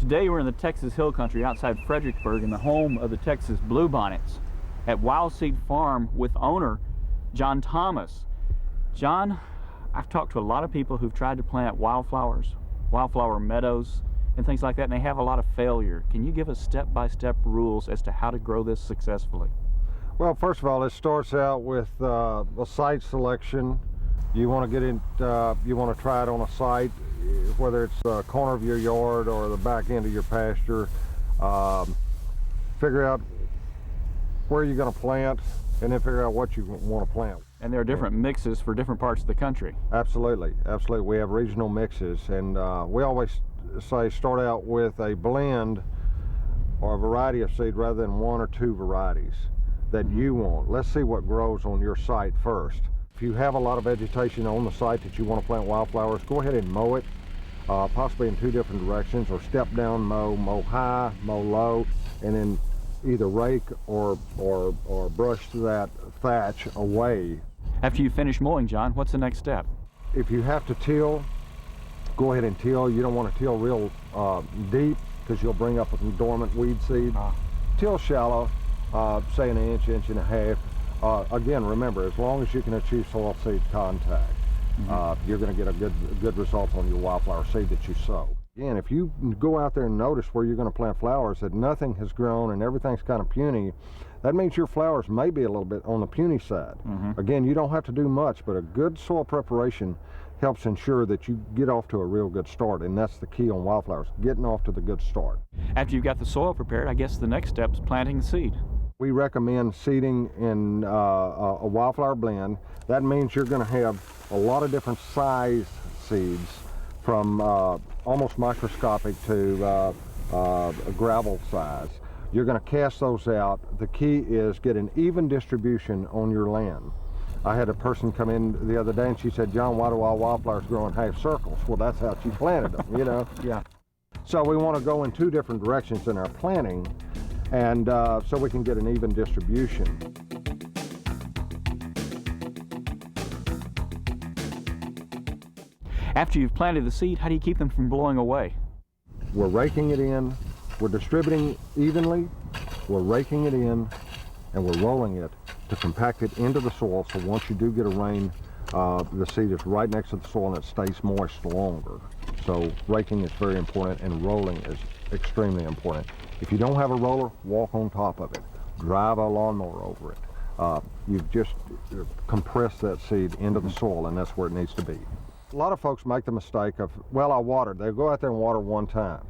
Today we're in the Texas Hill Country outside Fredericksburg in the home of the Texas Bluebonnets at Wild Seed Farm with owner John Thomas. John, I've talked to a lot of people who've tried to plant wildflowers, wildflower meadows, and things like that, and they have a lot of failure. Can you give us step-by-step rules as to how to grow this successfully? Well, first of all, it starts out with a site selection. You want to get in, you want to try it on a site, whether it's the corner of your yard or the back end of your pasture. Figure out where you're going to plant, and then figure out what you want to plant. And there are different mixes for different parts of the country. Absolutely, absolutely. We have regional mixes, and we always say start out with a blend or a variety of seed rather than one or two varieties that you want. Let's see what grows on your site first. If you have a lot of vegetation on the site that you want to plant wildflowers, go ahead and mow it, possibly in two different directions, or step down mow high, mow low, and then either rake or brush that thatch away. After you finish mowing, John, what's the next step? If you have to till, go ahead and till. You don't want to till real deep because you'll bring up a dormant weed seed. Till shallow, say an inch, inch and a half. Again, remember, as long as you can achieve soil seed contact, you're going to get a good result on your wildflower seed that you sow. Again, if you go out there and notice where you're going to plant flowers that nothing has grown and everything's kind of puny, that means your flowers may be a little bit on the puny side. Again, you don't have to do much, but a good soil preparation helps ensure that you get off to a real good start, and that's the key on wildflowers, getting off to the good start. After you've got the soil prepared, I guess the next step is planting the seed. We recommend seeding in a wildflower blend. That means you're going to have a lot of different size seeds, from almost microscopic to a gravel size. You're going to cast those out. The key is get an even distribution on your land. I had a person come in the other day and she said, "John, why do all wildflowers grow in half circles?" Well, that's how she planted them, you know? Yeah. So we want to go in two different directions in our planting, and so we can get an even distribution. After you've planted the seed, how do you keep them from blowing away? We're raking it in, we're distributing evenly, we're raking it in, and we're rolling it to compact it into the soil, so once you do get a rain, the seed is right next to the soil and it stays moist longer. So raking is very important, and rolling is extremely important. If you don't have a roller, walk on top of it. Drive a lawnmower over it. You've just compressed that seed into the soil, and that's where it needs to be. A lot of folks make the mistake of, well, I watered. They go out there and water one time.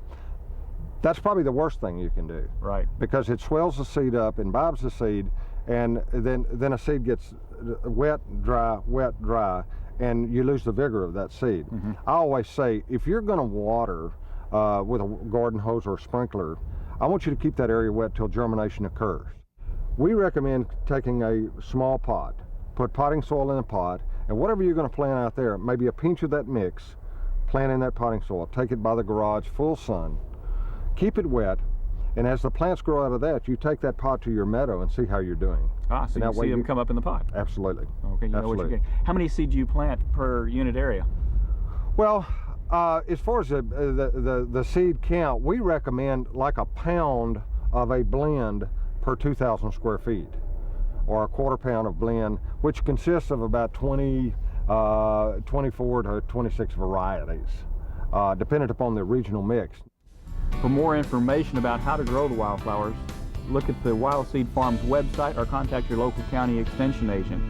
That's probably the worst thing you can do. Right. Because it swells the seed up, imbibes the seed, and then a seed gets wet, dry, and you lose the vigor of that seed. I always say, if you're going to water with a garden hose or a sprinkler, I want you to keep that area wet till germination occurs. We recommend taking a small pot, put potting soil in a pot, and whatever you're going to plant out there, maybe a pinch of that mix, plant in that potting soil. Take it by the garage, full sun, keep it wet, and as the plants grow out of that, you take that pot to your meadow and see how you're doing. So you see them come up in the pot? Absolutely. Okay, you know what you're getting. How many seeds do you plant per unit area? Well, as far as the seed count, we recommend like a pound of a blend per 2,000 square feet, or a quarter pound of blend, which consists of about 24 to 26 varieties, dependent upon the regional mix. For more information about how to grow the wildflowers, look at the Wild Seed Farm's website or contact your local county extension agent.